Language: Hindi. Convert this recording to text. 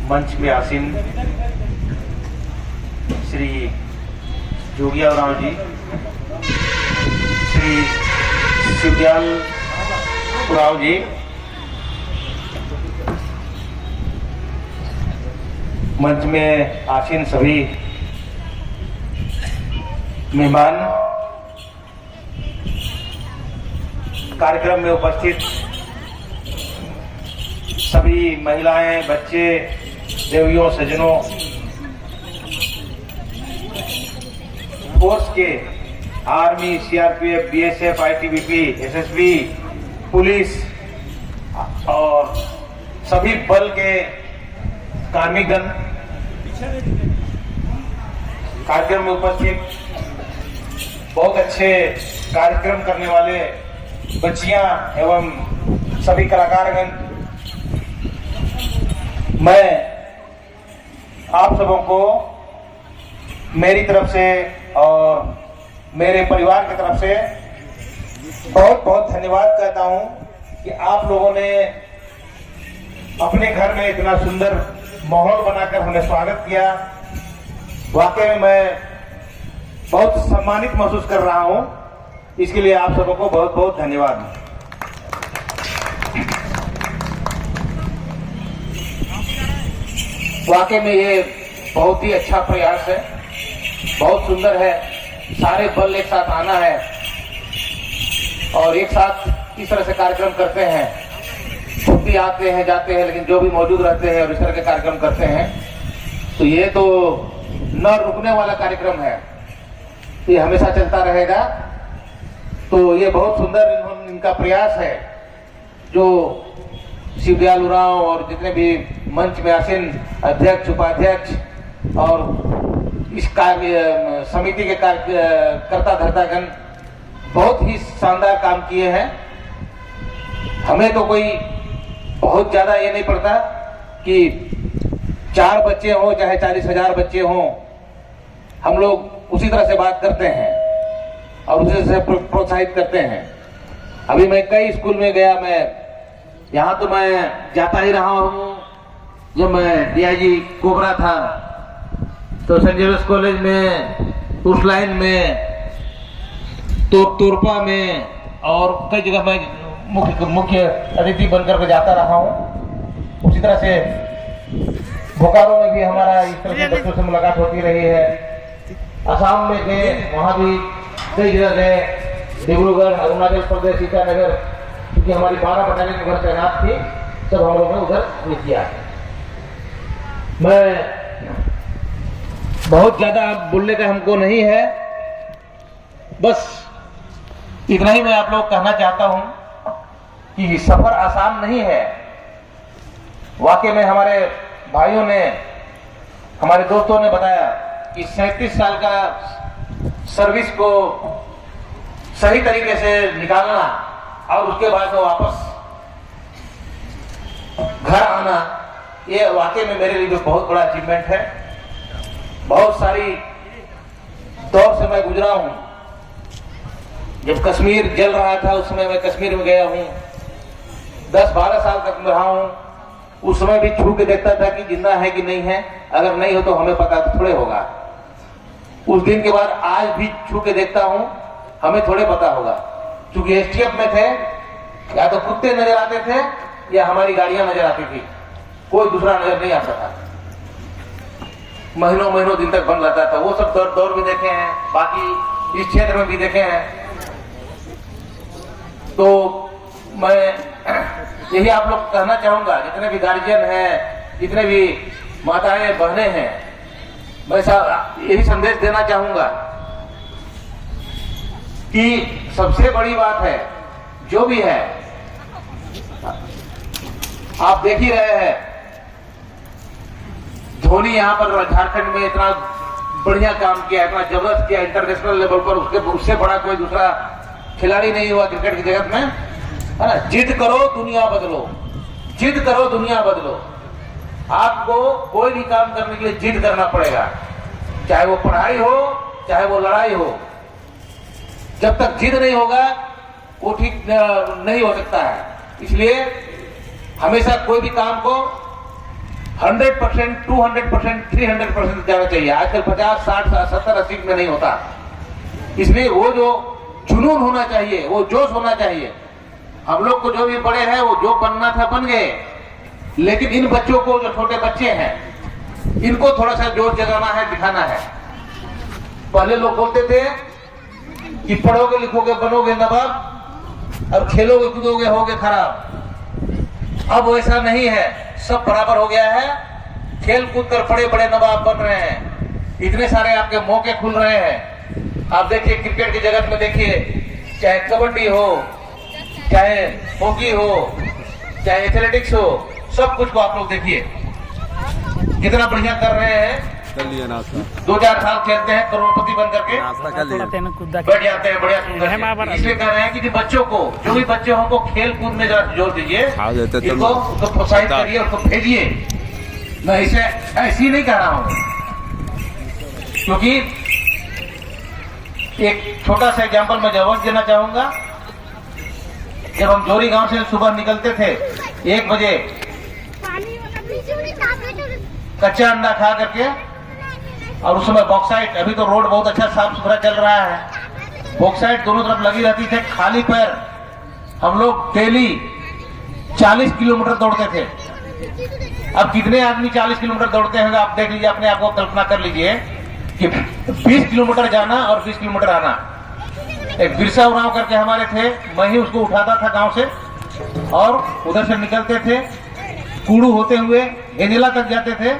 मंच में आसीन श्री जोगिया उरांव जी, श्री शिवदयाल उरांव जी, मंच में आसीन सभी मेहमान, कार्यक्रम में उपस्थित सभी महिलाएं, बच्चे, देवियों, सज्जनों, फोर्स के army, CRPF, BSF, ITBP, SSB, police और सभी बल के कार्मिकगण, कार्यक्रम में उपस्थित बहुत अच्छे कार्यक्रम करने वाले बच्चियां एवं सभी कलाकारगण, मैं आप सबों को मेरी तरफ से और मेरे परिवार की तरफ से बहुत बहुत धन्यवाद कहता हूं कि आप लोगों ने अपने घर में इतना सुंदर माहौल बनाकर हमें स्वागत किया। वाकई में मैं बहुत सम्मानित महसूस कर रहा हूं, इसके लिए आप सबों को बहुत बहुत धन्यवाद। वाकई में ये बहुत ही अच्छा प्रयास है, बहुत सुंदर है। सारे बल एक साथ आना है और एक साथ इस तरह से कार्यक्रम करते हैं। छुट्टी आते हैं जाते हैं, लेकिन जो भी मौजूद रहते हैं और इस तरह के कार्यक्रम करते हैं, तो ये तो न रुकने वाला कार्यक्रम है, ये हमेशा चलता रहेगा। तो ये बहुत सुंदर इनका प्रयास है जो शिवदयाल उरांव और जितने भी मंच में आसीन अध्यक्ष, उपाध्यक्ष और इस कार्य समिति के कर्ता धर्तागण बहुत ही शानदार काम किए हैं। हमें तो कोई बहुत ज्यादा ये नहीं पड़ता कि 4 बच्चे हों चाहे 40,000 बच्चे हों, हम लोग उसी तरह से बात करते हैं और उसी से प्रोत्साहित करते हैं। अभी मैं कई स्कूल में गया, मैं यहाँ तो मैं जाता ही रहा हूँ। जब मैं डीआईजी कोबरा था तो सेंट जेवियर्स कॉलेज में, उस लाइन में, तो तुरपा में और कई जगह मैं मुख्य अतिथि बनकर के जाता रहा हूँ। उसी तरह से बोकारो में भी हमारा इस तरह के बच्चों से मुलाकात होती रही है। असम में गए, वहाँ भी कई जगह गए, डिब्रूगढ़, अरुणाचल प्रदेश, ईटानगर, क्योंकि हमारी 12 बटालियन उधर तैनात थी, सब हम लोगों ने उधर किया। मैं बहुत ज्यादा बोलने का हमको नहीं है, बस इतना ही मैं आप लोग कहना चाहता हूं कि सफर आसान नहीं है। वाकई में हमारे भाइयों ने, हमारे दोस्तों ने बताया कि 37 साल का सर्विस को सही तरीके से निकालना और उसके बाद में वापस घर आना, ये वाकई में मेरे लिए बहुत बड़ा अचीवमेंट है। बहुत सारी दौर से मैं गुजरा हूं। जब कश्मीर जल रहा था उस समय मैं कश्मीर में गया हूं, 10-12 साल तक रहा हूं। उस समय भी छू के देखता था कि जिंदा है कि नहीं है, अगर नहीं हो तो हमें पता थोड़े होगा। उस दिन के बाद आज भी छू के देखता हूं, हमें थोड़े पता होगा, क्योंकि एसटीएफ में थे, या तो कुत्ते नजर आते थे या हमारी गाड़ियां नजर आती थी, कोई दूसरा नजर नहीं आता था। महीनों महीनों दिन तक बंद रहता था। वो सब दौर भी देखे हैं, बाकी इस क्षेत्र में भी देखे हैं। तो मैं यही आप लोग कहना चाहूंगा, जितने भी गार्जियन हैं, जितने भी माताएं बहनें हैं, मैं यही संदेश देना चाहूंगा कि सबसे बड़ी बात है, जो भी है, आप देख ही रहे हैं धोनी यहाँ पर झारखंड में इतना बढ़िया काम किया, इतना जबरदस्त किया इंटरनेशनल लेवल पर, उससे बड़ा कोई दूसरा खिलाड़ी नहीं हुआ क्रिकेट की जगत में, है ना। जिद करो दुनिया बदलो, जिद करो दुनिया बदलो। आपको कोई भी काम करने के लिए जिद करना पड़ेगा, चाहे वो पढ़ाई हो चाहे वो लड़ाई हो। जब तक जिद नहीं होगा वो ठीक नहीं हो सकता है। इसलिए हमेशा कोई भी काम को 100%, 200%, 300% जाना चाहिए। आजकल 50, 60, 70, 80 में नहीं होता। इसलिए वो जो जुनून होना चाहिए, वो जोश होना चाहिए। हम लोग को जो भी बड़े हैं वो जो बनना था बन गए, लेकिन इन बच्चों को, जो छोटे बच्चे हैं, इनको थोड़ा सा जोश जगाना है, दिखाना है। पहले लोग बोलते थे कि पढ़ोगे लिखोगे बनोगे नवाब और खेलोगे कूदोगे होगे खराब। अब वैसा नहीं है, सब बराबर हो गया है। खेल कूद कर बड़े बड़े नवाब बन रहे हैं, इतने सारे आपके मौके खुल रहे हैं। आप देखिए क्रिकेट की जगत में, देखिए चाहे कबड्डी हो, चाहे हॉकी हो, चाहे एथलेटिक्स हो, सब कुछ को आप लोग देखिए कितना बढ़िया कर रहे हैं। 2-4 साल खेलते हैं, करोड़पति बन करके बैठ जाते हैं, बढ़िया सुंदर। इसलिए कह रहे हैं कि बच्चों को, जो भी बच्चे हो को खेल कूद में जोर दीजिए, इनको प्रोत्साहित करिए, उसको भेजिए। मैं इसे ऐसी नहीं कह रहा हूँ, क्योंकि एक छोटा सा एग्जाम्पल मैं जवाब देना चाहूंगा। जब हम जोरी गांव से सुबह निकलते थे 1 बजे, कच्चा अंडा खा करके, और उस समय बॉक्साइट, अभी तो रोड बहुत अच्छा साफ सुथरा चल रहा है, बॉक्साइट दोनों तरफ लगी रहती थे। खाली पैर हम लोग डेली 40 किलोमीटर दौड़ते थे। अब कितने आदमी 40 किलोमीटर दौड़ते होंगे आप देख लीजिए, अपने आप को कल्पना कर लीजिए कि 20 किलोमीटर जाना और 20 किलोमीटर आना। एक बिरसा उरांव करके हमारे थे, मैं ही उसको उठाता था गांव से, और उधर से निकलते थे, कूड़ू होते हुए एनेला तक जाते थे।